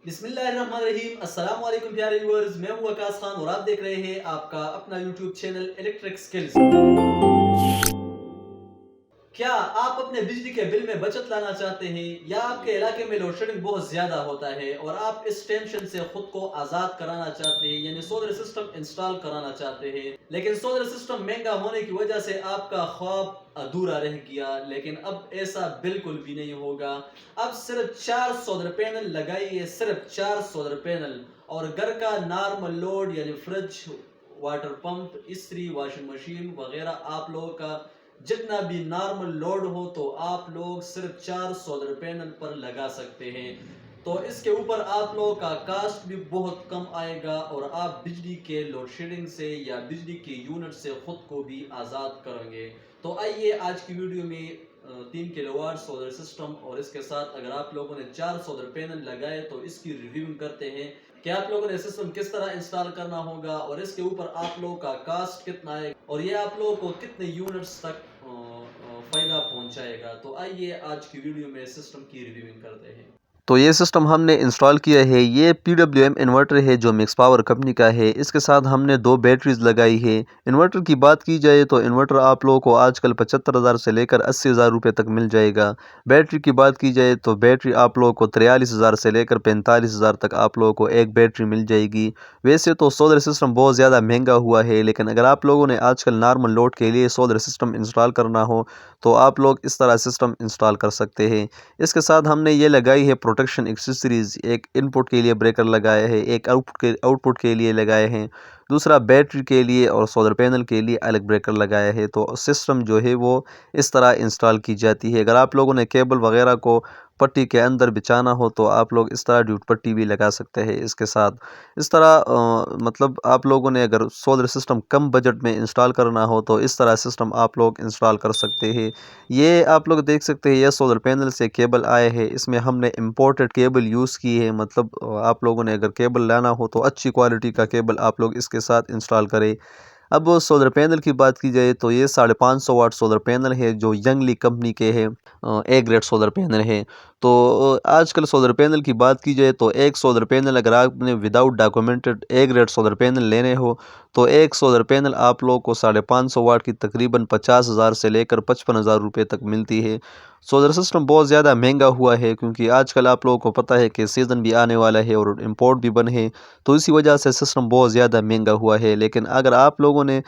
بسم اللہ الرحمن الرحیم۔ السلام علیکم پیارے ویورز، میں ہوں وقاص خان اور آپ دیکھ رہے ہیں آپ کا اپنا یوٹیوب چینل الیکٹرک سکلز۔ کیا آپ اپنے بجلی کے بل میں بچت لانا چاہتے ہیں یا آپ کے علاقے میں لوڈ شیڈنگ بہت زیادہ ہوتا ہے اور آپ اس ٹینشن سے خود کو آزاد کرانا چاہتے ہیں، یعنی سولر سسٹم انسٹال کرانا چاہتے ہیں، لیکن سولر سسٹم مہنگا ہونے کی وجہ سے آپ کا خواب ادھورا رہ گیا؟ لیکن اب ایسا بالکل بھی نہیں ہوگا۔ اب صرف 4 سولر پینل لگائیے، صرف 4 سولر پینل، اور گھر کا نارمل لوڈ یعنی فریج، واٹر پمپ، استری، واشنگ مشین وغیرہ آپ لوگوں کا جتنا بھی نارمل لوڈ ہو تو آپ لوگ صرف 4 سولر پینل پر لگا سکتے ہیں۔ تو اس کے اوپر آپ لوگوں کا کاسٹ بھی بہت کم آئے گا اور آپ بجلی کے لوڈ شیڈنگ سے یا بجلی کے یونٹ سے خود کو بھی آزاد کریں گے۔ تو آئیے آج کی ویڈیو میں 3 کلو واٹ سولر سسٹم اور اس کے ساتھ اگر آپ لوگوں نے 4 سولر پینل لگائے تو اس کی ریویو کرتے ہیں کہ آپ لوگوں نے سسٹم کس طرح انسٹال کرنا ہوگا اور اس کے اوپر آپ لوگوں کا کاسٹ کتنا ہے اور یہ آپ لوگوں کو کتنے یونٹس تک فائدہ پہنچائے گا۔ تو آئیے آج کی ویڈیو میں سسٹم کی ریویو کرتے ہیں۔ تو یہ سسٹم ہم نے انسٹال کیا ہے، یہ PWM انورٹر ہے جو مکس پاور کمپنی کا ہے۔ اس کے ساتھ ہم نے 2 بیٹریز لگائی ہے۔ انورٹر کی بات کی جائے تو انورٹر آپ لوگوں کو آج کل 75,000 سے لے کر 80,000 روپے تک مل جائے گا۔ بیٹری کی بات کی جائے تو بیٹری آپ لوگوں کو 43,000 سے لے کر 45,000 تک آپ لوگوں کو ایک بیٹری مل جائے گی۔ ویسے تو سولر سسٹم بہت زیادہ مہنگا ہوا ہے، لیکن اگر آپ لوگوں نے آج کل نارمل لوڈ کے لیے سولر سسٹم انسٹال کرنا ہو تو آپ لوگ اس طرح سسٹم انسٹال کر سکتے ہیں۔ اس کے ساتھ ہم نے یہ لگائی ہے پروٹیکشن ایکسیسریز، ایک ان پٹ کے لیے بریکر لگایا ہے، ایک آؤٹ پٹ کے لیے لگائے ہیں، دوسرا بیٹری کے لیے اور سولر پینل کے لیے الگ بریکر لگایا ہے۔ تو سسٹم جو ہے وہ اس طرح انسٹال کی جاتی ہے۔ اگر آپ لوگوں نے کیبل وغیرہ کو پٹی کے اندر بچانا ہو تو آپ لوگ اس طرح ڈیوٹ پٹی بھی لگا سکتے ہیں اس کے ساتھ۔ اس طرح مطلب آپ لوگوں نے اگر سولر سسٹم کم بجٹ میں انسٹال کرنا ہو تو اس طرح سسٹم آپ لوگ انسٹال کر سکتے ہیں۔ یہ آپ لوگ دیکھ سکتے ہیں، یہ سولر پینل سے کیبل آئے ہیں، اس میں ہم نے امپورٹڈ کیبل یوز کی ہے، مطلب آپ لوگوں نے اگر کیبل لانا ہو تو اچھی کوالٹی کا کیبل آپ لوگ اس کے ساتھ انسٹال کریں۔ اب سولر پینل کی بات کی جائے تو یہ 550 واٹ سولر پینل ہے جو ینگلی کمپنی کے ہے، اے گریڈ سولر پینل ہے۔ تو آج کل سولر پینل کی بات کی جائے تو ایک سولر پینل اگر آپ نے without documented A grade solar panel لینے ہو تو ایک سولر پینل آپ لوگوں کو 550 واٹ کی تقریباً 50,000 سے لے کر 55,000 روپے تک ملتی ہے۔ سولر سسٹم بہت زیادہ مہنگا ہوا ہے کیونکہ آج کل آپ لوگوں کو پتہ ہے کہ سیزن بھی آنے والا ہے اور امپورٹ بھی بند ہے، تو اسی وجہ سے سسٹم بہت زیادہ مہنگا ہوا ہے۔ لیکن اگر آپ لوگوں نے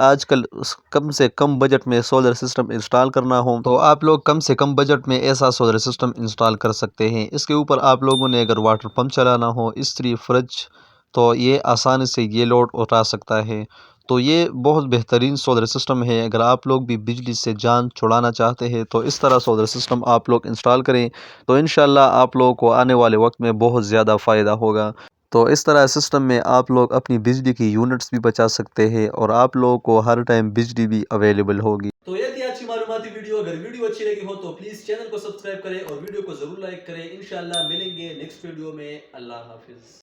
آج کل کم سے کم بجٹ میں سولر سسٹم انسٹال کرنا ہو تو آپ لوگ کم سے کم بجٹ میں ایسا سولر سسٹم انسٹال کر سکتے ہیں۔ اس کے اوپر آپ لوگوں نے اگر واٹر پمپ چلانا ہو، استری، فریج، تو یہ آسانی سے یہ لوڈ اٹھا سکتا ہے۔ تو یہ بہت بہترین سولر سسٹم ہے۔ اگر آپ لوگ بھی بجلی سے جان چھڑانا چاہتے ہیں تو اس طرح سولر سسٹم آپ لوگ انسٹال کریں تو انشاءاللہ آپ لوگوں کو آنے والے وقت میں بہت زیادہ فائدہ ہوگا۔ تو اس طرح سسٹم میں آپ لوگ اپنی بجلی کی یونٹس بھی بچا سکتے ہیں اور آپ لوگوں کو ہر ٹائم بجلی بھی اویلیبل ہوگی۔ تو یہ تھی اچھی معلوماتی ویڈیو۔ اگر ویڈیو اچھی لگی ہو تو پلیز چینل کو سبسکرائب کریں اور ویڈیو کو ضرور لائک کریں۔ انشاءاللہ ملیں گے نیکسٹ ویڈیو میں۔ اللہ حافظ۔